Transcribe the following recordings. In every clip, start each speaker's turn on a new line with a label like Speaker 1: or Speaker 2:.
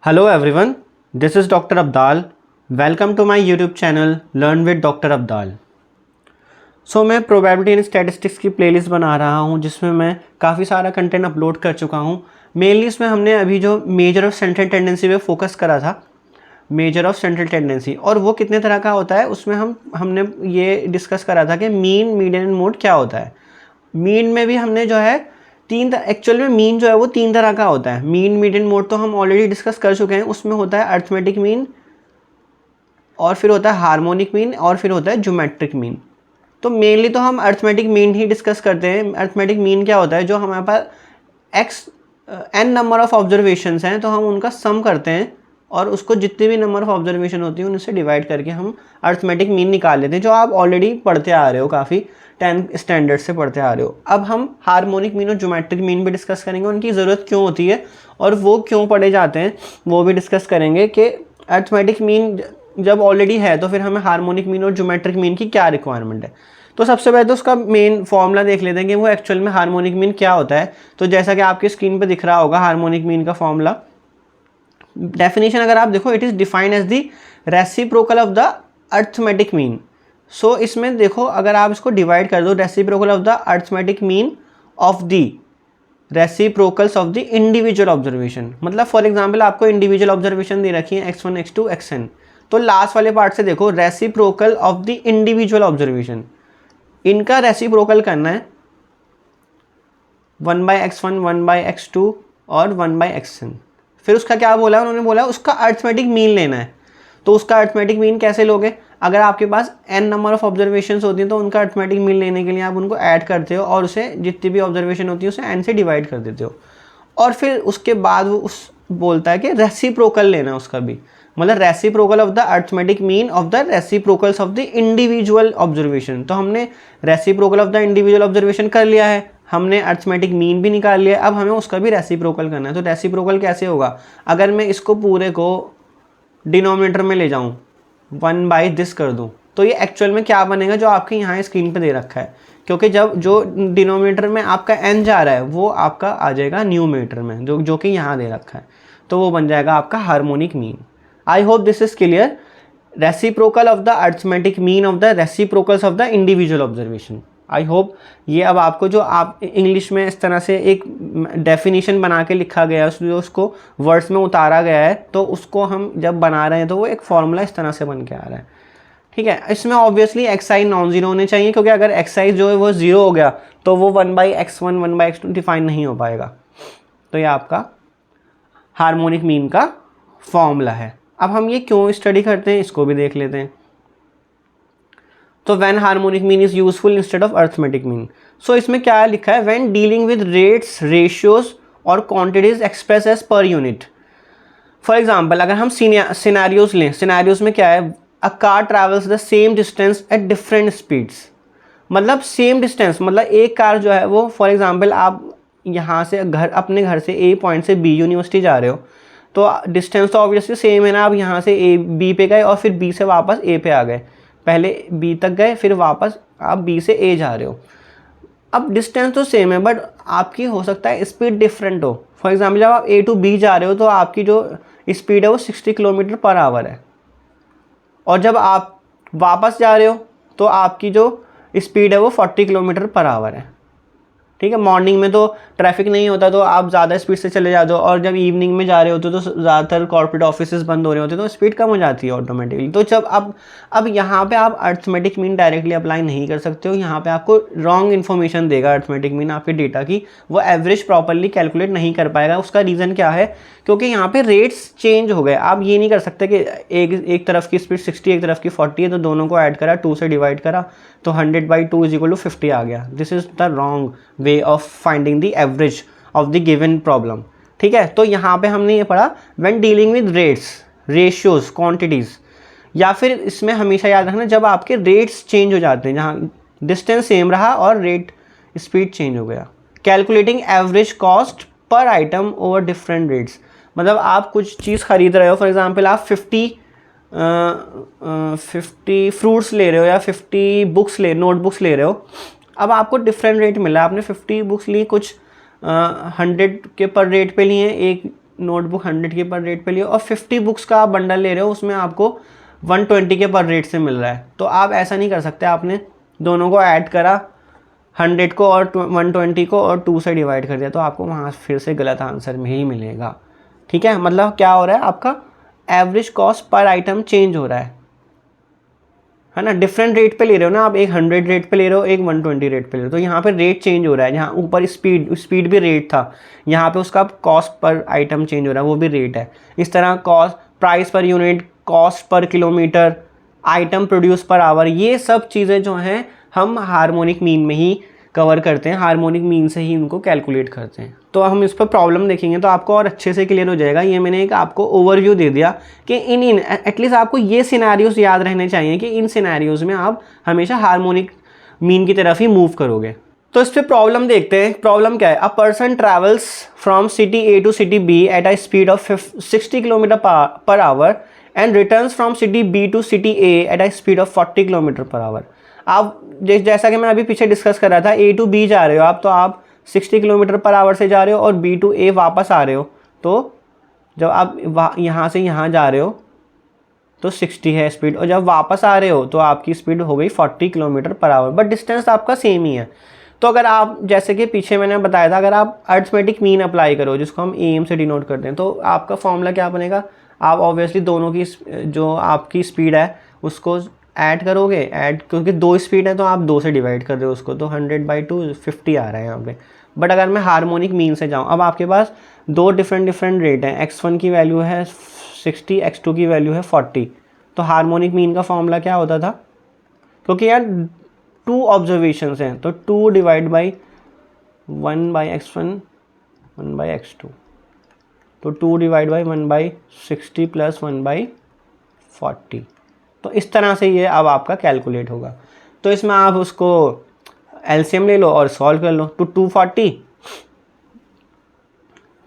Speaker 1: Hello everyone, this is Dr. Abdal. Welcome to my YouTube channel Learn with Dr. Abdal. मैं probability and statistics की playlist बना रहा हूँ जिसमें मैं काफ़ी सारा कंटेंट अपलोड कर चुका हूँ। मेनली इसमें हमने अभी जो मेजर ऑफ सेंट्रल टेंडेंसी पे फोकस करा था, मेजर ऑफ सेंट्रल टेंडेंसी, और वो कितने तरह का होता है उसमें हमने ये डिस्कस करा था कि मीन, मीडियन एंड मोड क्या होता है। मीन में भी हमने जो है एक्चुअल में मीन जो है वो तीन तरह का होता है। मीन, मीडियन, मोड तो हम ऑलरेडी डिस्कस कर चुके हैं। उसमें होता है अर्थमेटिक मीन, और फिर होता है हार्मोनिक मीन, और फिर होता है ज्योमेट्रिक मीन। तो मेनली तो हम अर्थमेटिक मीन ही डिस्कस करते हैं। अर्थमेटिक मीन क्या होता है, जो हमारे पास n नंबर ऑफ ऑब्जर्वेशंस हैं तो हम उनका सम करते हैं और उसको जितनी भी नंबर ऑफ ऑब्जर्वेशन होती है उनसे डिवाइड करके हम अर्थमेटिक मीन निकाल लेते हैं, जो आप ऑलरेडी पढ़ते आ रहे हो, काफ़ी 10th स्टैंडर्ड से पढ़ते आ रहे हो। अब हम हार्मोनिक मीन और ज्योमेट्रिक मीन भी डिस्कस करेंगे, उनकी ज़रूरत क्यों होती है और वो क्यों पढ़े जाते हैं वो भी डिस्कस करेंगे कि अर्थमेटिक मीन जब ऑलरेडी है तो फिर हमें हार्मोनिक मीन और ज्योमेट्रिक मीन की क्या रिक्वायरमेंट है। तो सबसे पहले तो उसका मेन फॉर्मूला देख लेते हैं कि वो एक्चुअल में हार्मोनिक मीन क्या होता है। तो जैसा कि आपकी स्क्रीन पे दिख रहा होगा हार्मोनिक मीन का फॉर्मूला, डेफिनेशन अगर आप देखो, it is defined as the reciprocal of the arithmetic mean. So इसमें देखो, अगर आप इसको डिवाइड कर दो, reciprocal of the arithmetic mean of the reciprocals of the individual observation. मतलब फॉर एग्जांपल आपको इंडिविजुअल ऑब्जर्वेशन दे रखी है x1, x2, xn, तो लास्ट वाले पार्ट से देखो reciprocal of the individual observation, इनका रेसिप्रोकल करना है 1/x1, 1/x2 और 1/xn। फिर उसका क्या बोला उन्होंने, बोला उसका अर्थमेटिक मीन लेना है। तो उसका अर्थमेटिक मीन कैसे लोगे, अगर आपके पास n नंबर ऑफ ऑब्जर्वेशंस होती हैं तो उनका अर्थमेटिक मीन लेने के लिए आप उनको ऐड करते हो और उसे जितनी भी ऑब्जर्वेशन होती है उसे n से डिवाइड कर देते हो। और फिर उसके बाद वो उस बोलता है कि रेसिप्रोकल लेना है उसका भी, मतलब reciprocal of the arithmetic mean of the reciprocals of the individual observation. तो हमने reciprocal of the individual observation कर लिया है, हमने अर्थमेटिक मीन भी निकाल लिया, अब हमें उसका भी रेसिप्रोकल करना है। तो रेसिप्रोकल कैसे होगा, अगर मैं इसको पूरे को डिनोमिनेटर में ले जाऊं, 1/this कर दूं, तो ये एक्चुअल में क्या बनेगा जो आपके यहाँ स्क्रीन पे दे रखा है, क्योंकि जब जो डिनोमिनेटर में आपका n जा रहा है वो आपका आ जाएगा न्यूमरेटर में, जो कि यहाँ दे रखा है, तो वो बन जाएगा आपका harmonic mean. I hope this is clear. Reciprocal of the arithmetic mean of the reciprocals of the individual observation. I hope ये अब आपको, जो आप इंग्लिश में इस तरह से एक डेफिनेशन बना के लिखा गया है, जो उसको वर्ड्स में उतारा गया है, तो उसको हम जब बना रहे हैं तो वो एक फॉर्मूला इस तरह से बन के आ रहा है। ठीक है, इसमें ऑब्वियसली xi नॉन जीरो होने चाहिए, क्योंकि अगर xi जो है वो ज़ीरो हो गया तो वो 1/x1, 1/x2 डिफाइन नहीं हो पाएगा। तो ये आपका हार्मोनिक मीन का फॉर्मूला है। अब हम ये क्यों स्टडी करते हैं इसको भी देख लेते हैं। तो when harmonic mean is useful instead of arithmetic mean. So इसमें क्या लिखा है, when dealing with rates, ratios और quantities express as per unit. For example अगर हम सिनेरियोज लें, सिनेरियोज में क्या है, a car travels the same distance at different speeds. मतलब सेम डिस्टेंस, मतलब एक कार जो है वो, फॉर एग्जांपल आप यहाँ से अपने घर से A पॉइंट से B यूनिवर्सिटी जा रहे हो, तो डिस्टेंस तो ऑब्वियसली सेम है ना। आप यहाँ से B पे गए और फिर B से वापस A पे आ गए, पहले B तक गए फिर वापस आप B से A जा रहे हो। अब डिस्टेंस तो सेम है बट आपकी हो सकता है स्पीड डिफरेंट हो। फॉर एग्जांपल जब आप A to B जा रहे हो तो आपकी जो स्पीड है वो 60 km/h है, और जब आप वापस जा रहे हो तो आपकी जो स्पीड है वो 40 km/h है। ठीक है, मॉर्निंग में तो ट्रैफिक नहीं होता तो आप ज़्यादा स्पीड से चले जाते हो, और जब इवनिंग में जा रहे होते हो तो ज़्यादातर कॉर्पोरेट ऑफिसेज बंद हो रहे होते हैं तो स्पीड कम हो जाती है ऑटोमेटिकली। तो जब अब यहाँ पे आप अर्थमेटिक मीन डायरेक्टली अप्लाई नहीं कर सकते हो, यहाँ पे आपको रॉन्ग इन्फॉर्मेशन देगा अर्थमेटिक मीन आपके डेटा की, वो एवरेज प्रॉपरली कैलकुलेट नहीं कर पाएगा। उसका रीज़न क्या है, क्योंकि यहाँ पे रेट्स चेंज हो गए। आप ये नहीं कर सकते कि एक तरफ की स्पीड 60 एक तरफ की 40 है तो दोनों को ऐड करा, 2 से डिवाइड करा तो 100/2 = 50 आ गया। This is the wrong way of finding the average of the given problem. ठीक है, तो यहाँ पे हमने ये पढ़ा when dealing with rates, ratios, quantities, या फिर इसमें हमेशा याद रखना जब आपके रेट्स चेंज हो जाते हैं, जहाँ डिस्टेंस सेम रहा और रेट स्पीड चेंज हो गया। Calculating average cost per item over different rates, मतलब आप कुछ चीज़ खरीद रहे हो, फॉर एग्जांपल आप 50 फ्रूट्स ले रहे हो या 50 नोटबुक्स ले रहे हो। अब आपको डिफरेंट रेट मिला, आपने 50 बुक्स ली, कुछ 100 के पर रेट पे लिए, एक नोटबुक 100 के पर रेट पे लिए और 50 बुक्स का आप बंडल ले रहे हो, उसमें आपको 120 के पर रेट से मिल रहा है। तो आप ऐसा नहीं कर सकते, आपने दोनों को ऐड करा, 100 को और 120 को और 2 से डिवाइड कर दिया, तो आपको वहाँ फिर से गलत आंसर में ही मिलेगा। ठीक है, मतलब क्या हो रहा है, आपका average cost per item change हो रहा है ना। डिफरेंट रेट पे ले रहे हो ना आप, एक 100 रेट पे ले रहे हो, एक 120 रेट पे ले रहे हो, तो यहाँ पे रेट चेंज हो रहा है। यहाँ ऊपर स्पीड भी रेट था, यहाँ पे उसका कॉस्ट पर आइटम चेंज हो रहा है, वो भी रेट है। इस तरह cost, price per unit, cost per kilometre, item produce per hour, ये सब चीज़ें जो हैं हम हार्मोनिक मीन में ही कवर करते हैं, हार्मोनिक मीन से ही उनको कैलकुलेट करते हैं। तो हम इस पर प्रॉब्लम देखेंगे तो आपको और अच्छे से क्लियर हो जाएगा। ये मैंने एक आपको ओवरव्यू दे दिया कि इन एटलीस्ट आपको ये सिनेरियोज याद रहने चाहिए कि इन सिनेरियोज में आप हमेशा हार्मोनिक मीन की तरफ ही मूव करोगे। तो इस पर प्रॉब्लम देखते हैं। प्रॉब्लम क्या है, a person travels from city A to city B at a speed of 60 kilometre per hour and returns from city B to city A at a speed of 40 kilometre per hour. आप जैसा कि मैं अभी पीछे discuss कर रहा था, ए to be जा रहे हो आप, तो आप 60 किलोमीटर पर आवर से जा रहे हो और बी टू ए वापस आ रहे हो, तो जब आप यहाँ से यहाँ जा रहे हो तो 60 है स्पीड, और जब वापस आ रहे हो तो आपकी स्पीड हो गई 40 kilometre per our, but distance आपका सेम ही है। तो अगर आप, जैसे कि पीछे मैंने बताया था, अगर आप अरिथमेटिक मीन अप्लाई करो, जिसको हम एम से डिनोट करते हैं, तो आपका फॉर्मूला क्या बनेगा, आप ऑब्वियसली दोनों की जो आपकी स्पीड है उसको ऐड करोगे, क्योंकि 2 स्पीड है तो आप 2 से डिवाइड कर रहे हो उसको, तो 100/2 50 आ रहा है यहाँ पे। बट अगर मैं हार्मोनिक मीन से जाऊँ, अब आपके पास 2 डिफरेंट रेट हैं, x1 की वैल्यू है 60, x2 की वैल्यू है 40, तो हार्मोनिक मीन का फॉर्मूला क्या होता था, क्योंकि यार 2 ऑब्जर्वेशंस हैं, तो 2 डिवाइड बाई 1/x1 1/x2, तो 2 डिवाइड बाई 1/60 प्लस 1/40। तो इस तरह से ये अब आपका कैलकुलेट होगा। तो इसमें आप उसको एलसीएम ले लो और सॉल्व कर लो, तो 240,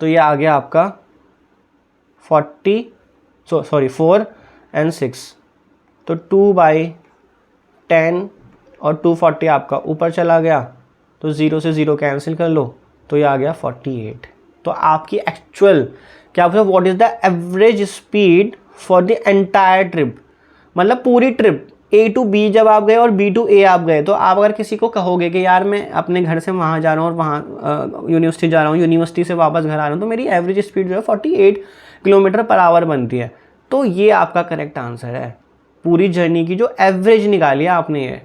Speaker 1: तो ये आ गया आपका 4 and 6, तो 2/10 और 240 आपका ऊपर चला गया, तो 0 से 0 कैंसिल कर लो, तो ये आ गया 48। तो आपकी एक्चुअल क्या बोलते हैं, what is the average speed for the entire trip, मतलब पूरी ट्रिप ए टू बी जब आप गए और बी टू ए आप गए, तो आप अगर किसी को कहोगे कि यार मैं अपने घर से वहाँ जा रहा हूँ और वहाँ यूनिवर्सिटी जा रहा हूँ, यूनिवर्सिटी से वापस घर आ रहा हूँ, तो मेरी एवरेज स्पीड जो है 48 किलोमीटर पर आवर बनती है, तो ये आपका करेक्ट आंसर है। पूरी जर्नी की जो एवरेज निकाली है आपने ये,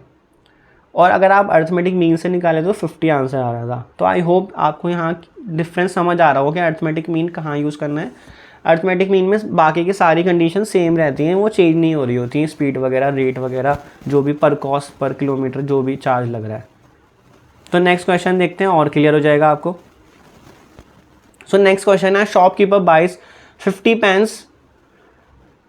Speaker 1: और अगर आप अरिथमेटिक मीन से निकाले तो 50 आंसर आ रहा था। तो आई होप आपको यहाँ डिफरेंस समझ आ रहा हो कि अरिथमेटिक मीन कहाँ यूज़ करना है। अरिथमेटिक मीन में बाकी की सारी कंडीशन सेम रहती हैं, वो चेंज नहीं हो रही होती हैं, स्पीड वगैरह, रेट वगैरह, जो भी पर कॉस्ट पर किलोमीटर जो भी चार्ज लग रहा है। तो नेक्स्ट क्वेश्चन देखते हैं और क्लियर हो जाएगा आपको। सो नेक्स्ट क्वेश्चन है, shopkeeper buys 50 pens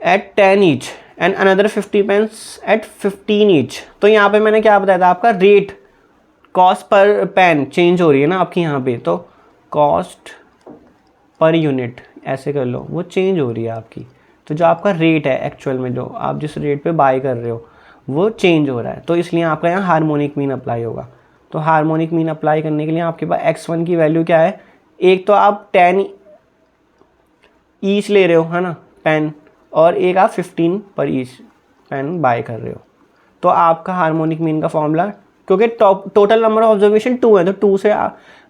Speaker 1: at 10 each and another 50 pens at 15 each. तो यहाँ पे मैंने क्या बताया था, आपका rate, cost per pen change हो रही है ना आपकी यहाँ पे, तो कॉस्ट पर यूनिट ऐसे कर लो, वो चेंज हो रही है आपकी। तो जो आपका रेट है एक्चुअल में, जो आप जिस रेट पे बाय कर रहे हो, वो चेंज हो रहा है, तो इसलिए आपका यहाँ हार्मोनिक मीन अप्लाई होगा। तो हार्मोनिक मीन अप्लाई करने के लिए आपके पास x1 की वैल्यू क्या है, एक तो आप 10 ईच ले रहे हो है ना पेन, और एक आप 15 पर ईच पेन बाय कर रहे हो, तो आपका हार्मोनिक मीन का फॉर्मूला, क्योंकि टोटल नंबर ऑफ ऑब्जर्वेशन 2 है, तो 2 से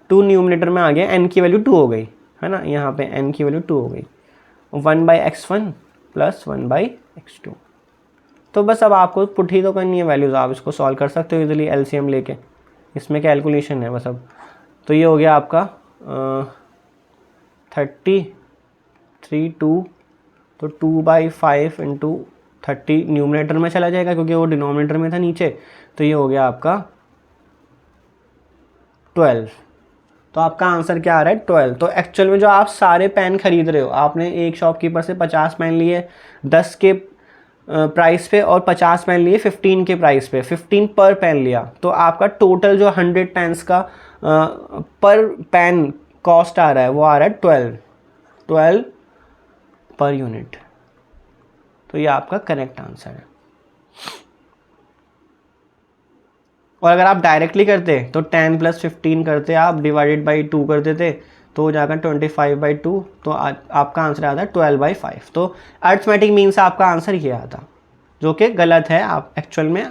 Speaker 1: 2 न्यूमरेटर में आ गया, n की वैल्यू 2 हो गई है ना, यहाँ पे n की वैल्यू 2 हो गई, 1/x1 प्लस 1/x2। तो बस अब आपको पुट ही तो करनी है वैल्यूज़, आप इसको सॉल्व कर सकते हो इजीली एलसीएम लेके, इसमें कैलकुलेशन है बस अब। तो ये हो गया आपका 32, तो 2/5 इंटू 30 न्यूमरेटर में चला जाएगा क्योंकि वो डिनोमिनेटर में था नीचे, तो ये हो गया आपका 12। तो आपका आंसर क्या आ रहा है 12। तो एक्चुअल में जो आप सारे पेन खरीद रहे हो, आपने एक शॉपकीपर से 50 पेन लिए 10 के प्राइस पे और 50 पेन लिए 15 के प्राइस पे, 15 पर पेन लिया, तो आपका टोटल जो 100 पेन्स का पर पेन कॉस्ट आ रहा है वो आ रहा है 12 पर यूनिट। तो ये आपका करेक्ट आंसर है। और अगर आप डायरेक्टली करते तो 10 + 15 करते, आप डिवाइडेड बाई 2 कर देते, तो हो जाएगा 25/2, तो आपका आंसर आता है 12/5। तो अर्थमेटिक मीन से आपका आंसर ये आता, जो कि गलत है। आप एक्चुअल में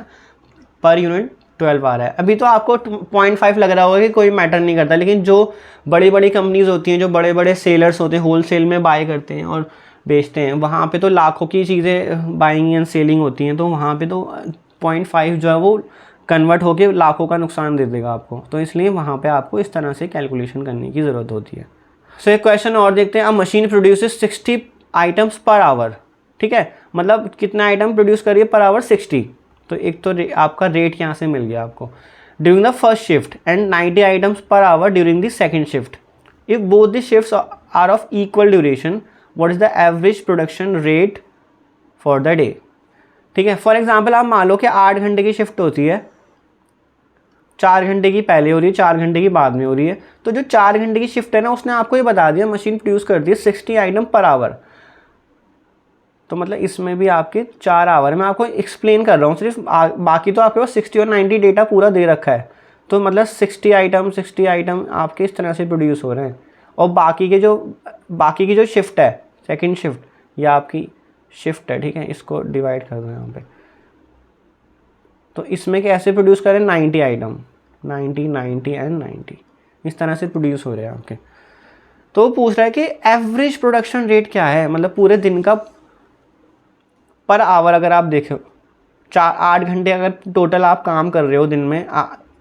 Speaker 1: पर यूनिट 12 आ रहा है। अभी तो आपको 0.5 लग रहा होगा कि कोई मैटर नहीं करता, लेकिन जो बड़ी बड़ी कंपनीज होती हैं, जो बड़े बड़े सेलर्स होते हैं, होल सेल में बाय करते हैं और बेचते हैं, वहाँ पे तो लाखों की चीज़ें बाइंग एंड सेलिंग होती हैं, तो वहाँ पे तो 0.5 जो है वो कन्वर्ट होकर लाखों का नुकसान दे देगा आपको। तो इसलिए वहाँ पे आपको इस तरह से कैलकुलेशन करने की ज़रूरत होती है। सो एक क्वेश्चन और देखते हैं। अ machine produces 60 items per our, ठीक है, मतलब कितना आइटम प्रोड्यूस करिए पर आवर 60। तो एक तो आपका रेट यहाँ से मिल गया आपको। During the first shift and 90 items per hour during the second shift, if both the shifts are of equal duration, what is the average production rate for the day. ठीक है, फॉर एग्जाम्पल आप मान लो कि 8 घंटे की shift होती है, 4 घंटे की पहले हो रही है, 4 घंटे की बाद में हो रही है। तो जो 4 घंटे की शिफ्ट है ना, उसने आपको ये बता दिया मशीन प्रोड्यूस करती है 60 आइटम पर आवर। तो मतलब इसमें भी आपके 4 आवर, मैं आपको एक्सप्लेन कर रहा हूँ सिर्फ, बाकी तो आपके पास 60 और 90 डेटा पूरा दे रखा है। तो मतलब 60 आइटम आपके इस तरह से प्रोड्यूस हो रहे हैं। और बाकी की जो शिफ्ट है, सेकंड शिफ्ट, या आपकी शिफ्ट है, ठीक है, इसको डिवाइड कर दो यहाँ पे। तो इसमें कैसे प्रोड्यूस करें, 90 आइटम, 90 एंड 90 इस तरह से प्रोड्यूस हो रहे हैं आपके। तो पूछ रहा है कि एवरेज प्रोडक्शन रेट क्या है, मतलब पूरे दिन का पर आवर। अगर आप देखो 8 घंटे अगर टोटल आप काम कर रहे हो दिन में,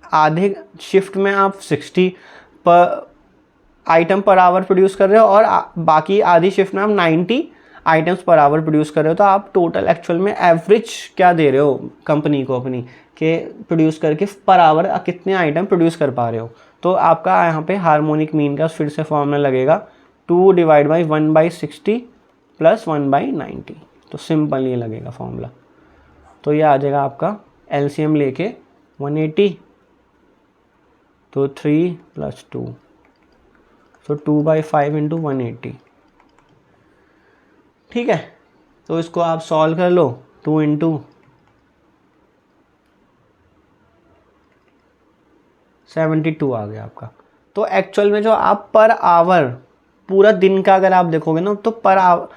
Speaker 1: आधे शिफ्ट में आप 60 पर आइटम पर आवर प्रोड्यूस कर रहे हो और बाकी आधी शिफ्ट में आप 90 आइटम्स पर आवर प्रोड्यूस कर रहे हो। तो आप टोटल एक्चुअल में एवरेज क्या दे रहे हो कंपनी को अपनी, के प्रोड्यूस करके पर आवर कितने आइटम प्रोड्यूस कर पा रहे हो। तो आपका यहाँ पे हार्मोनिक मीन का फिर से फॉर्मूला लगेगा 2 डिवाइड बाई 1/60 प्लस 1/90। तो सिंपल ये लगेगा फॉर्मूला। तो ये आ जाएगा आपका एलसीएम लेके 180, तो 3 + 2, तो 2/5 इंटू 180। ठीक है, तो इसको आप सॉल्व कर लो। 2 इंटू 72 आ गया आपका। तो एक्चुअल में जो आप पर आवर पूरा दिन का अगर आप देखोगे ना, तो पर आवर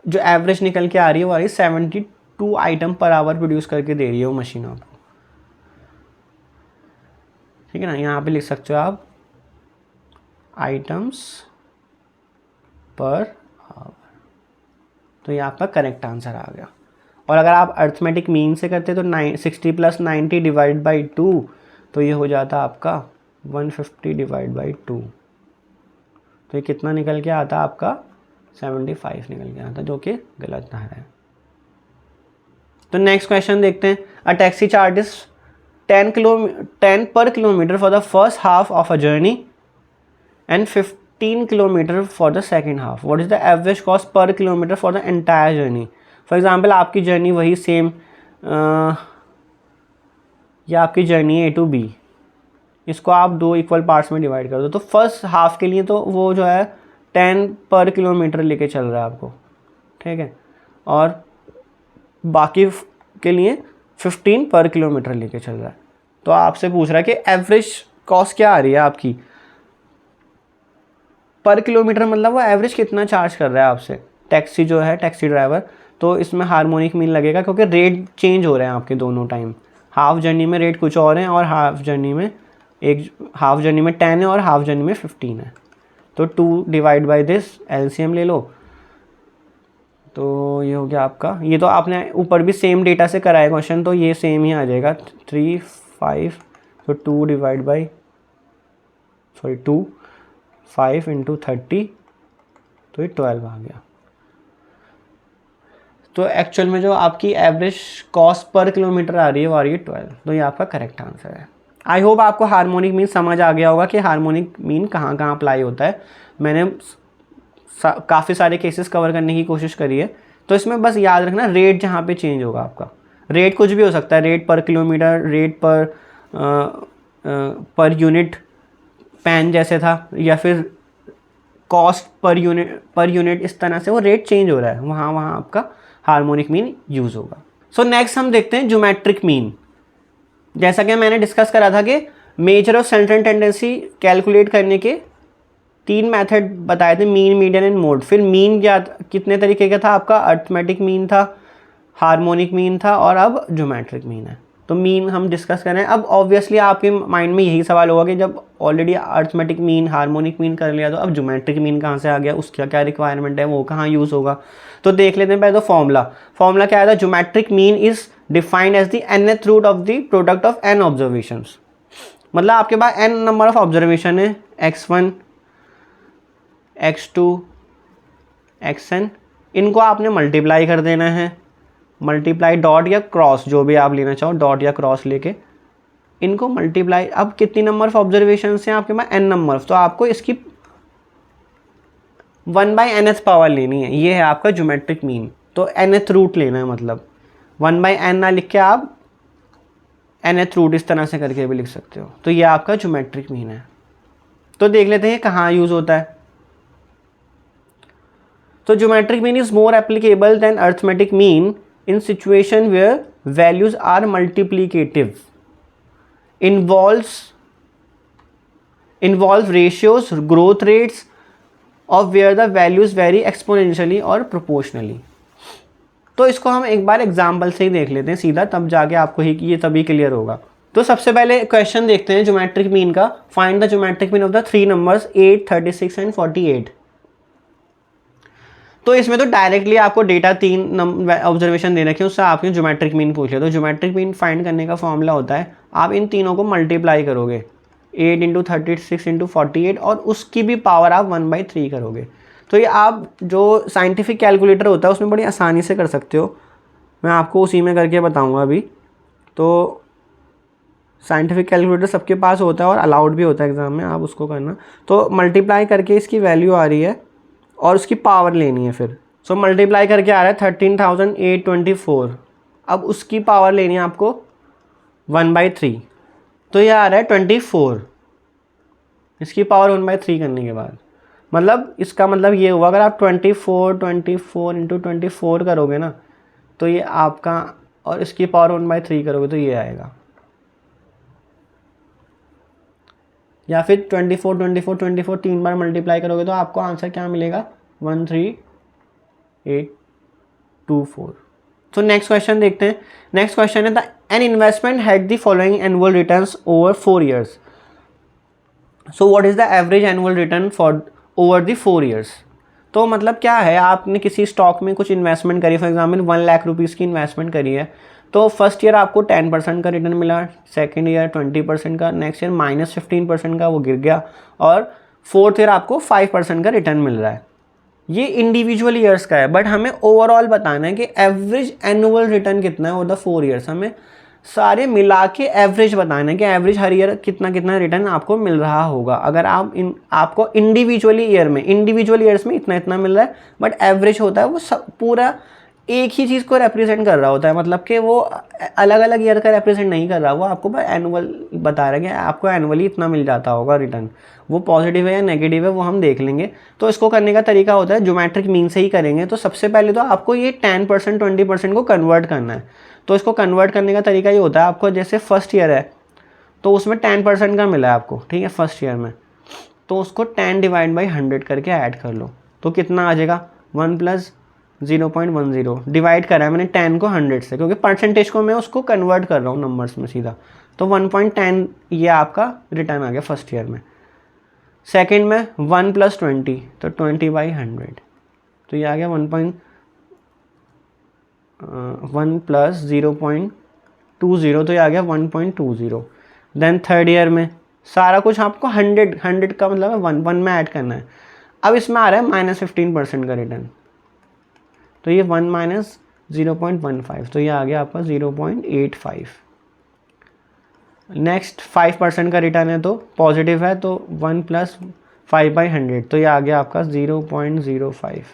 Speaker 1: जो एवरेज निकल के आ रही है वो आ रही है 72 आइटम पर आवर प्रोड्यूस करके दे रही है वो मशीन आपको। ठीक है ना, यहाँ पे लिख सकते हो आप आइटम्स पर आवर। तो ये आपका करेक्ट आंसर आ गया। और अगर आप अर्थमेटिक मीन से करते तो 60 + 90 डिवाइड बाई 2, तो ये हो जाता आपका 150 डिवाइड बाई 2। तो ये कितना निकल के आता आपका 75 निकल के आता, जो कि गलत आ रहा है। तो नेक्स्ट क्वेश्चन देखते हैं। अ टैक्सी चार्जेस 10 पर kilometre for the first half of a journey and 15 kilometre for the second half, what is the average cost per kilometre for the entire journey. For example आपकी journey वही same, या आपकी journey है A to B, इसको आप 2 equal parts में divide कर दो। तो फर्स्ट हाफ के लिए तो वो जो है 10 पर किलोमीटर लेके चल रहा है आपको, ठीक है, और बाकी के लिए 15 पर किलोमीटर लेके चल रहा है। तो आपसे पूछ रहा है कि एवरेज कॉस्ट क्या आ रही है आपकी पर किलोमीटर, मतलब वो एवरेज कितना चार्ज कर रहा है आपसे टैक्सी जो है, टैक्सी ड्राइवर। तो इसमें हार्मोनिक मीन लगेगा, क्योंकि रेट चेंज हो रहे हैं आपके दोनों टाइम। हाफ जर्नी में रेट कुछ और हैं, और हाफ जर्नी में 10 है और हाफ जर्नी में 15 है। तो 2 डिवाइड बाई दिस, एलसीएम ले लो। तो ये हो गया आपका, ये तो आपने ऊपर भी सेम डेटा से कराया क्वेश्चन, तो ये सेम ही आ जाएगा 3, 5। तो 2 डिवाइड बाई 2, 5 इंटू 30, तो ये 12 आ गया। तो एक्चुअल में जो आपकी एवरेज कॉस्ट पर किलोमीटर आ रही है वो आ रही है 12। तो ये आपका करेक्ट आंसर है। आई होप आपको हार्मोनिक मीन समझ आ गया होगा कि हार्मोनिक मीन कहाँ कहाँ अप्लाई होता है। मैंने काफ़ी सारे केसेस कवर करने की कोशिश करी है। तो इसमें बस याद रखना रेट जहाँ पे चेंज होगा आपका, रेट कुछ भी हो सकता है, रेट पर kilometre, rate per unit pan जैसे था, या फिर कॉस्ट पर यूनिट, इस तरह से वो रेट चेंज हो रहा है, वहाँ आपका हार्मोनिक मीन यूज़ होगा। सो नेक्स्ट हम देखते हैं ज्योमेट्रिक मीन। जैसा कि मैंने डिस्कस करा था कि मेजर और सेंट्रल टेंडेंसी कैलकुलेट करने के 3 मेथड बताए थे, मीन, मीडियन एंड मोड। फिर मीन क्या कितने तरीके का था आपका, अर्थमेटिक मीन था, हार्मोनिक मीन था, और अब ज्योमेट्रिक मीन है। तो मीन हम डिस्कस कर रहे हैं। अब ऑब्वियसली आपके माइंड में यही सवाल होगा कि जब already arithmetic mean, harmonic mean कर लिया तो अब ज्योमेट्रिक मीन कहाँ से आ गया, उसका क्या रिक्वायरमेंट है, वो कहाँ यूज़ होगा। तो देख लेते हैं पहले तो फॉर्मूला क्या है। Geometric mean is defined as the nth root of the product of n observations. मतलब आपके पास n नंबर ऑफ ऑब्जर्वेशन है, x1, x2, xn, इनको आपने मल्टीप्लाई कर देना है, मल्टीप्लाई डॉट या क्रॉस, जो भी आप लेना चाहो, डॉट या क्रॉस लेके इनको मल्टीप्लाई। अब कितनी नंबर ऑफ ऑब्जर्वेशन हैं आपके पास, n नंबर, तो आपको इसकी 1/nth पावर लेनी है। ये है आपका ज्योमेट्रिक मीन। तो nth रूट लेना है, मतलब 1/n ना लिख के आप nth रूट इस तरह से करके भी लिख सकते हो। तो ये आपका ज्योमेट्रिक मीन है। तो देख लेते हैं कहाँ यूज़ होता है। तो geometric mean is more applicable than arithmetic mean in situation where values are multiplicative, involves ratios, growth rates of where the values vary exponentially or proportionally। तो इसको हम एक बार एग्जाम्पल से ही देख लेते हैं सीधा, तब जाके आपको ही ये तभी क्लियर होगा। तो सबसे पहले क्वेश्चन देखते हैं ज्योमेट्रिक मीन का। Find the geometric mean of the 3 numbers 8, 36 and 48। तो इसमें तो डायरेक्टली आपको डेटा 3 ऑब्जर्वेशन दे रखे हैं, उससे आपने ज्योमेट्रिक मीन पूछ लिया। तो ज्योमेट्रिक मीन फाइंड करने का फॉर्मूला होता है, आप इन तीनों को मल्टीप्लाई करोगे, 8 × 36 × 48, और उसकी भी पावर आप 1/3 करोगे। तो ये आप जो साइंटिफिक कैलकुलेटर होता है उसमें बड़ी आसानी से कर सकते हो। मैं आपको उसी में करके बताऊँगा अभी। तो साइंटिफिक कैलकुलेटर सबके पास होता है और अलाउड भी होता है एग्ज़ाम में, आप उसको करना। तो मल्टीप्लाई करके इसकी वैल्यू आ रही है और उसकी पावर लेनी है फिर। सो मल्टीप्लाई करके आ रहा है 13,824। अब उसकी पावर लेनी है आपको 1/3, तो ये आ रहा है 24। इसकी पावर 1/3 करने के बाद मतलब इसका मतलब ये हुआ, अगर आप 24 × 24 करोगे ना, तो ये आपका, और इसकी पावर 1/3 करोगे तो ये आएगा। या फिर 24 3 बार मल्टीप्लाई करोगे तो आपको आंसर क्या मिलेगा, 13824। तो नेक्स्ट क्वेश्चन देखते हैं। नेक्स्ट क्वेश्चन है, an investment had the following annual returns over 4 years। So what is the average annual return for over the 4 years। तो मतलब क्या है, आपने किसी स्टॉक में कुछ इन्वेस्टमेंट करी, फॉर एग्जाम्पल 1 लाख रुपीज़ की इन्वेस्टमेंट करी है, तो फर्स्ट ईयर आपको 10% का रिटर्न मिला, सेकंड ईयर 20% का, नेक्स्ट ईयर -15% का वो गिर गया, और फोर्थ ईयर आपको 5% का रिटर्न मिल रहा है। ये इंडिविजुअल ईयर्स का है, बट हमें ओवरऑल बताना है कि एवरेज एनुअल रिटर्न कितना है ओवर द 4 years। हमें सारे मिला के एवरेज बताना है कि एवरेज हर ईयर कितना कितना रिटर्न आपको मिल रहा होगा। अगर आप आपको इंडिविजुअली इंडिविजुअल ईयर्स में इतना इतना मिल रहा है, बट एवरेज होता है वो सब पूरा एक ही चीज़ को रिप्रेजेंट कर रहा होता है, मतलब कि वो अलग अलग ईयर का रिप्रेजेंट नहीं कर रहा, वो आपको बस एनुअल बता रहा है कि आपको एनुअली इतना मिल जाता होगा रिटर्न। वो पॉजिटिव है या नेगेटिव है वो हम देख लेंगे। तो इसको करने का तरीका होता है ज्योमेट्रिक मीन से ही करेंगे। तो सबसे पहले तो आपको ये 10% 20% को कन्वर्ट करना है। तो इसको कन्वर्ट करने का तरीका ये होता है, आपको जैसे फर्स्ट ईयर है तो उसमें 10% का मिला है आपको, ठीक है, फर्स्ट ईयर में, तो उसको 10/100 करके ऐड कर लो, तो कितना आ जाएगा, 1 + 0.10 डिवाइड करा है मैंने 10 को 100 से, क्योंकि परसेंटेज को मैं उसको कन्वर्ट कर रहा हूँ नंबर्स में सीधा। तो 1.10 ये आपका रिटर्न आ गया फर्स्ट ईयर में। सेकंड में 1 + 20, तो 20/100, तो ये आ गया 1 + 0.20, तो ये आ गया 1.20। देन थर्ड ईयर में सारा कुछ आपको 100 का मतलब है 1 में ऐड करना है। अब इसमें आ रहा है -15% का रिटर्न, तो ये 1 - 0.15, तो ये आ गया आपका 0.85। नेक्स्ट 5% का रिटर्न है तो पॉजिटिव है, तो 1 + 5/100, तो ये आ गया आपका 0.05,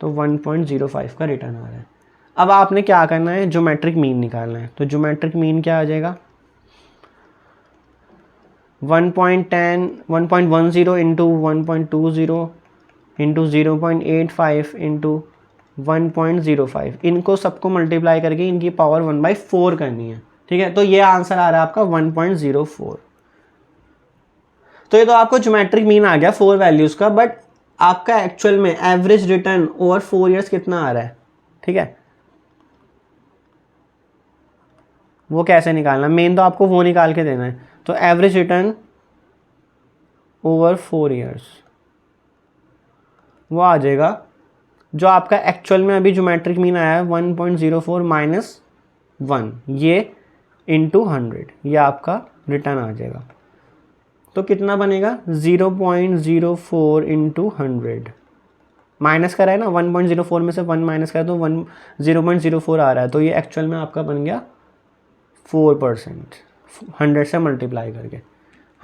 Speaker 1: तो 1.05 का रिटर्न आ रहा है। अब आपने क्या करना है, ज्योमेट्रिक मीन निकालना है। तो ज्योमेट्रिक मीन क्या आ जाएगा, 1.10 1.10 × 1.20 × 0.85 × 1.05, इनको सबको मल्टीप्लाई करके इनकी पावर 1/4 करनी है, ठीक है। तो ये आंसर आ रहा है आपका 1.04। तो ये तो आपको ज्योमेट्रिक मीन आ गया 4 वैल्यूज़ का, बट आपका एक्चुअल में एवरेज रिटर्न ओवर 4 ईयर्स कितना आ रहा है, ठीक है, वो कैसे निकालना, मेन तो आपको वो निकाल के देना है। तो एवरेज रिटर्न ओवर 4 ईयर्स वो आ जाएगा, जो आपका एक्चुअल में अभी ज्योमेट्रिक मीन आया है 1.04 माइनस 1, ये इंटू 100, ये आपका रिटर्न आ जाएगा। तो कितना बनेगा 0.04 इंटू 100, माइनस करा है ना, 1.04 में से 1 माइनस करा तो 0.04 आ रहा है, तो ये एक्चुअल में आपका बन गया 4%, 100 से मल्टीप्लाई करके,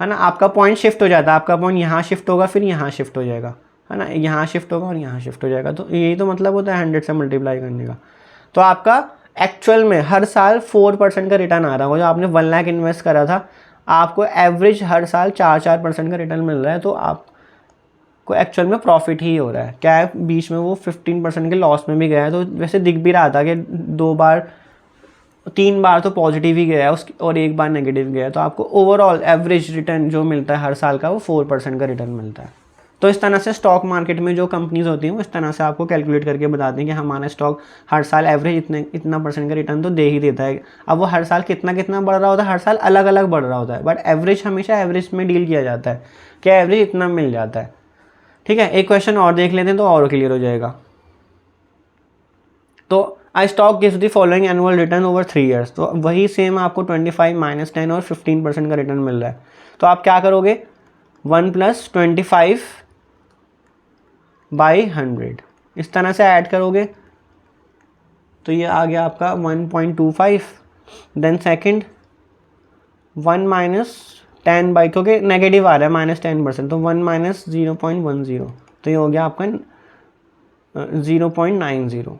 Speaker 1: है ना। आपका पॉइंट शिफ्ट हो जाता है, आपका पॉइंट यहाँ शिफ्ट होगा फिर यहाँ शिफ्ट हो जाएगा, है ना, यहाँ शिफ्ट होगा और यहाँ शिफ्ट हो जाएगा। तो यही तो मतलब होता है 100 से मल्टीप्लाई करने का। तो आपका एक्चुअल में हर साल 4% का रिटर्न आ रहा होगा। जो आपने 1 लाख इन्वेस्ट करा था, आपको एवरेज हर साल 4% का रिटर्न मिल रहा है, तो आपको एक्चुअल में प्रॉफिट ही हो रहा है। क्या है, बीच में वो 15% के लॉस में भी गया है, तो वैसे दिख भी रहा था कि 3 बार तो पॉजिटिव ही गया है उसकी और 1 बार नेगेटिव गया है। तो आपको ओवरऑल एवरेज रिटर्न जो मिलता है हर साल का, वो 4% का रिटर्न मिलता है। तो इस तरह से स्टॉक मार्केट में जो कंपनीज होती हैं वो इस तरह से आपको कैलकुलेट करके बताते हैं कि हमारा स्टॉक हर साल एवरेज इतना % का रिटर्न तो दे ही देता है। अब वो हर साल कितना बढ़ रहा होता है, हर साल अलग अलग बढ़ रहा होता है, बट एवरेज हमेशा एवरेज में डील किया जाता है कि एवरेज इतना मिल जाता है, ठीक है। एक क्वेश्चन और देख लेते हैं तो और क्लियर हो जाएगा। तो I stock gives the following annual return over 3 years, तो वही सेम आपको 25 माइनस 10 और 15% का रिटर्न मिल रहा है। तो आप क्या करोगे, 1 + 25 बाई 100 इस तरह से ऐड करोगे, तो ये आ गया आपका 1.25। देन सेकंड 1 माइनस 10 बाई, क्योंकि नेगेटिव आ रहा है -10%, तो 1 माइनस 0.10, तो ये हो गया आपका 0.90,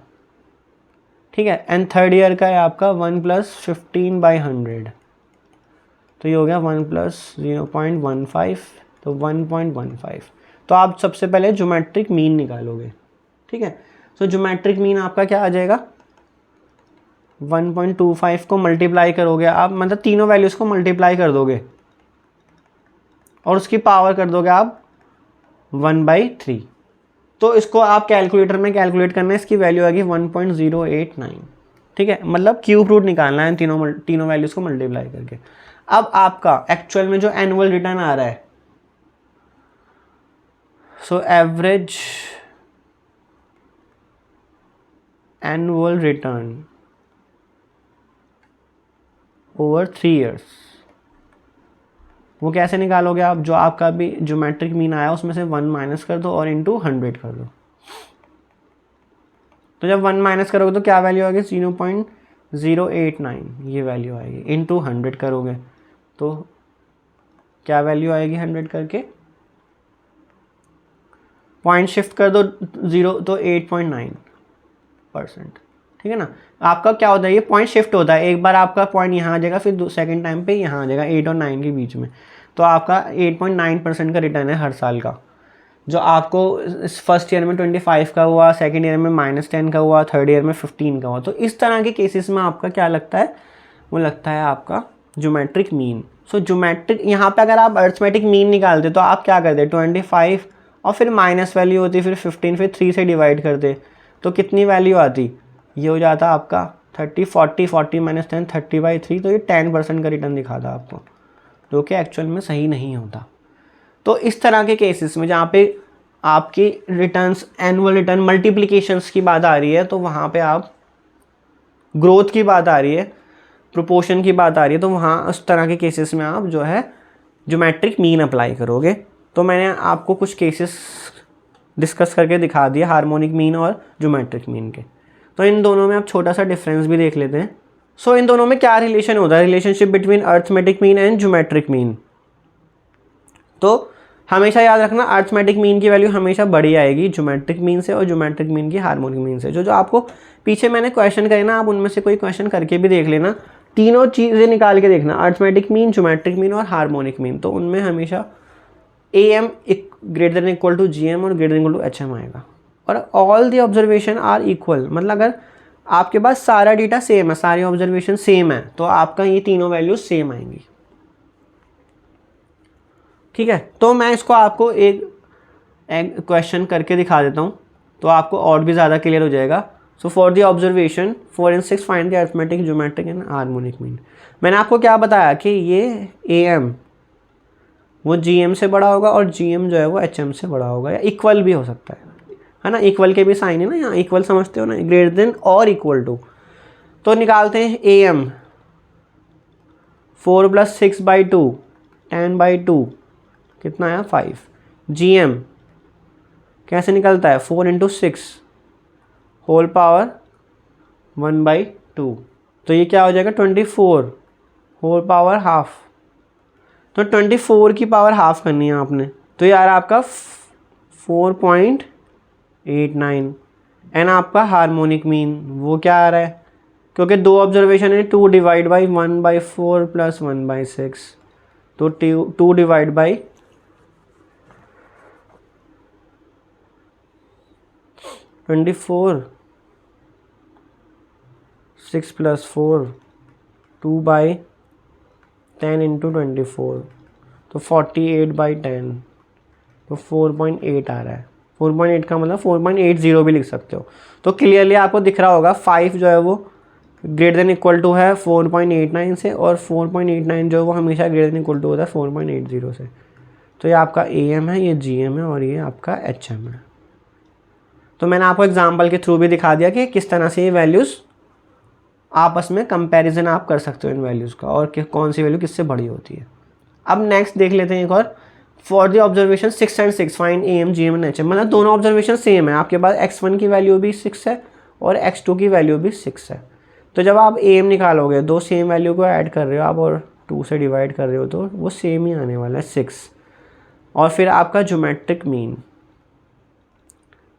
Speaker 1: ठीक है। एंड थर्ड ईयर का है आपका 1 + 15 बाई 100, तो ये हो गया 1 + 0.15, तो 1.15। तो आप सबसे पहले ज्योमेट्रिक मीन निकालोगे, ठीक है। सो ज्योमेट्रिक मीन आपका क्या आ जाएगा, 1.25 को मल्टीप्लाई करोगे आप, मतलब तीनों वैल्यूज़ को मल्टीप्लाई कर दोगे और उसकी पावर कर दोगे आप 1/3। तो इसको आप कैलकुलेटर में कैलकुलेट करना है, इसकी वैल्यू आएगी 1.089, ठीक है। मतलब क्यूब रूट निकालना है तीनों वैल्यूज़ को मल्टीप्लाई करके। अब आपका एक्चुअल में जो एनुअल रिटर्न आ रहा है, so average annual return over 3 years, वो कैसे निकालोगे आप, जो आपका भी ज्योमेट्रिक मीन आया उसमें से 1 माइनस कर दो और इंटू 100 कर दो। तो जब 1 माइनस करोगे तो क्या वैल्यू आएगी, 0.089 ये वैल्यू आएगी, इंटू 100 करोगे तो क्या वैल्यू आएगी, 100 करके पॉइंट शिफ्ट कर दो 0, तो 8.9%, ठीक है ना। आपका क्या होता है, ये पॉइंट शिफ्ट होता है, एक बार आपका पॉइंट यहाँ आ जाएगा, फिर सेकंड टाइम पे यहाँ आ जाएगा 8 और 9 के बीच में। तो आपका 8.9% का रिटर्न है हर साल का, जो आपको फर्स्ट ईयर में 25 का हुआ, सेकंड ईयर में -10 का हुआ, थर्ड ईयर में 15 का हुआ। तो इस तरह के केसेस में आपका क्या लगता है, वो लगता है आपका ज्योमेट्रिक मीन। सो ज्योमेट्रिक, यहाँ पे अगर आप अरिथमेटिक मीन निकालते तो आप क्या करते, 25 और फिर माइनस वैल्यू होती, फिर 15, फिर 3 से डिवाइड करते, तो कितनी वैल्यू आती, ये हो जाता आपका 30, 40 - 10 30/3, तो ये 10% का रिटर्न दिखाता आपको, जो कि एक्चुअल में सही नहीं होता। तो इस तरह के केसेस में जहाँ पे आपकी रिटर्न्स, एनुअल रिटर्न मल्टीप्लिकेशंस की बात आ रही है, तो वहाँ पे आप ग्रोथ की बात आ रही है, प्रोपोर्शन की बात आ रही है, तो वहाँ उस तरह के केसेस में आप जो है ज्योमेट्रिक मीन अप्लाई करोगे। तो मैंने आपको कुछ केसेस डिस्कस करके दिखा दिया, हार्मोनिक मीन और ज्योमेट्रिक मीन के। तो इन दोनों में आप छोटा सा डिफरेंस भी देख लेते हैं। सो इन दोनों में क्या रिलेशन होता है, relationship between arithmetic mean and geometric mean. तो हमेशा याद रखना, अरिथमेटिक मीन की वैल्यू हमेशा बड़ी आएगी ज्योमेट्रिक मीन से, और ज्योमेट्रिक मीन की हार्मोनिक मीन से। जो आपको पीछे मैंने क्वेश्चन करे ना, आप उनमें से कोई क्वेश्चन करके भी देख लेना, तीनों चीज़ें निकाल के देखना, अरिथमेटिक मीन, ज्योमेट्रिक मीन और हार्मोनिक मीन। तो उनमें हमेशा AM > GM और > HM आएगा, और all the observation are equal, मतलब अगर आपके पास सारा डेटा सेम है, सारी ऑब्जर्वेशन सेम है, तो आपका ये तीनों वैल्यूज सेम आएंगी। ठीक है, तो मैं इसको आपको एक क्वेश्चन करके दिखा देता हूँ तो आपको और भी ज़्यादा क्लियर हो जाएगा। So for the observation 4 and 6 find the arithmetic, geometric and harmonic mean. मैंने आपको क्या बताया कि ये AM वो GM से बड़ा होगा और GM जो है वो HM से बड़ा होगा, या इक्वल भी हो सकता है ना, इक्वल के भी साइन है ना, यहाँ इक्वल समझते हो ना, ग्रेटर देन और इक्वल टू। तो निकालते हैं AM 4 + 6/2 10/2 कितना आया 5। GM कैसे निकलता है 4 × 6 होल पावर 1/2, तो ये क्या हो जाएगा 24 होल पावर हाफ। तो 24 की पावर हाफ करनी है आपने, तो यार आपका 4.89 एंड आपका हार्मोनिक मीन वो क्या आ रहा है, क्योंकि दो ऑब्जर्वेशन है 2 डिवाइड बाई 1/4 + 1/6, तो 2 डिवाइड बाई 24 6 + 4 2/10 × 24, तो 48/10, तो 4.8 आ रहा है। 4.8 का मतलब 4.80 भी लिख सकते हो। तो क्लियरली आपको दिख रहा होगा 5 जो है वो ग्रेटर देन इक्वल टू है 4.89 से, और 4.89 जो है वो हमेशा ग्रेटर देन इक्वल टू होता है 4.80 से। तो ये आपका AM है, ये GM है, और ये आपका HM है। तो मैंने आपको एग्जाम्पल के थ्रू भी दिखा दिया कि किस तरह से ये वैल्यूज़ आपस में कंपैरिजन आप कर सकते हो इन वैल्यूज़ का, और कि कौन सी वैल्यू किससे बड़ी होती है। अब नेक्स्ट देख लेते हैं एक और, for the observation 6 and 6 find AM GM and HM। मतलब दोनों ऑब्जर्वेशन सेम है, आपके पास x1 की वैल्यू भी 6 है और x2 की वैल्यू भी 6 है। तो जब आप AM निकालोगे, दो सेम वैल्यू को ऐड कर रहे हो आप और 2 से डिवाइड कर रहे हो, तो वो सेम ही आने वाला है 6। और फिर आपका ज्योमेट्रिक मीन,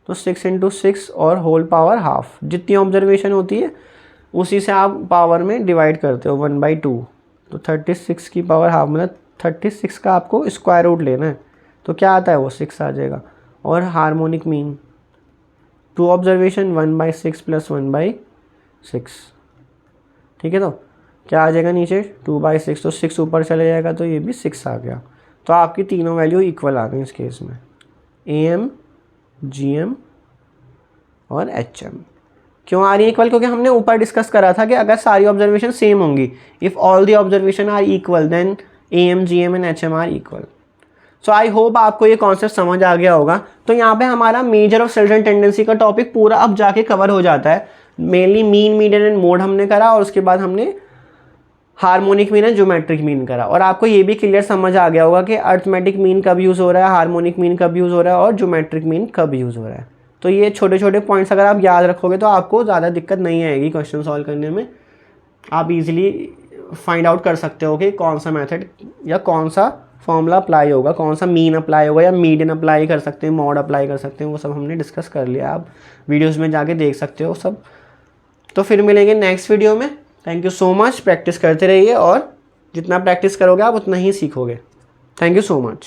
Speaker 1: तो 6 × 6 और होल पावर हाफ, जितनी ऑब्जर्वेशन होती है उसी से आप पावर में डिवाइड करते हो 1/2, तो 36 की पावर हाफ, मतलब 36 का आपको स्क्वायर रूट लेना है, तो क्या आता है वो 6 आ जाएगा। और हार्मोनिक मीन 2 ऑब्जर्वेशन 1/6 + 1/6, ठीक है, तो क्या आ जाएगा नीचे 2/6, तो 6 ऊपर चले जाएगा, तो ये भी 6 आ गया। तो आपकी तीनों वैल्यू इक्वल आ गई इस केस में, AM GM और HM। क्यों आ रही है इक्वल, क्योंकि हमने ऊपर डिस्कस करा था कि अगर सारी ऑब्जर्वेशन सेम होंगी, if all the observation are equal then AM GM and HM are equal. So I hope आपको ये कॉन्सेप्ट समझ आ गया होगा। तो यहाँ पे हमारा मेजर ऑफ सर्टेन टेंडेंसी का टॉपिक पूरा अब जाके कवर हो जाता है। Mainly mean, median and mode हमने करा, और उसके बाद हमने harmonic mean and geometric mean करा, और आपको ये भी क्लियर समझ आ गया होगा कि अरिथमेटिक मीन कब यूज़ हो रहा है, हार्मोनिक मीन कब यूज़ हो रहा है, और ज्योमेट्रिक मीन कब यूज़ हो रहा है। तो ये छोटे छोटे पॉइंट्स अगर आप याद रखोगे तो आपको ज़्यादा दिक्कत नहीं आएगी क्वेश्चन सॉल्व करने में। आप इजीली फाइंड आउट कर सकते हो कि कौन सा मेथड या कौन सा फॉर्मूला अप्लाई होगा, कौन सा मीन अप्लाई होगा, या मीडियन अप्लाई कर सकते हैं, मॉड अप्लाई कर सकते हैं, वो सब हमने डिस्कस कर लिया। आप वीडियोज़ में जाके देख सकते हो सब। तो फिर मिलेंगे नेक्स्ट वीडियो में। Thank you so much. Practice करते रहिए, और जितना प्रैक्टिस करोगे आप उतना ही सीखोगे। Thank you so much.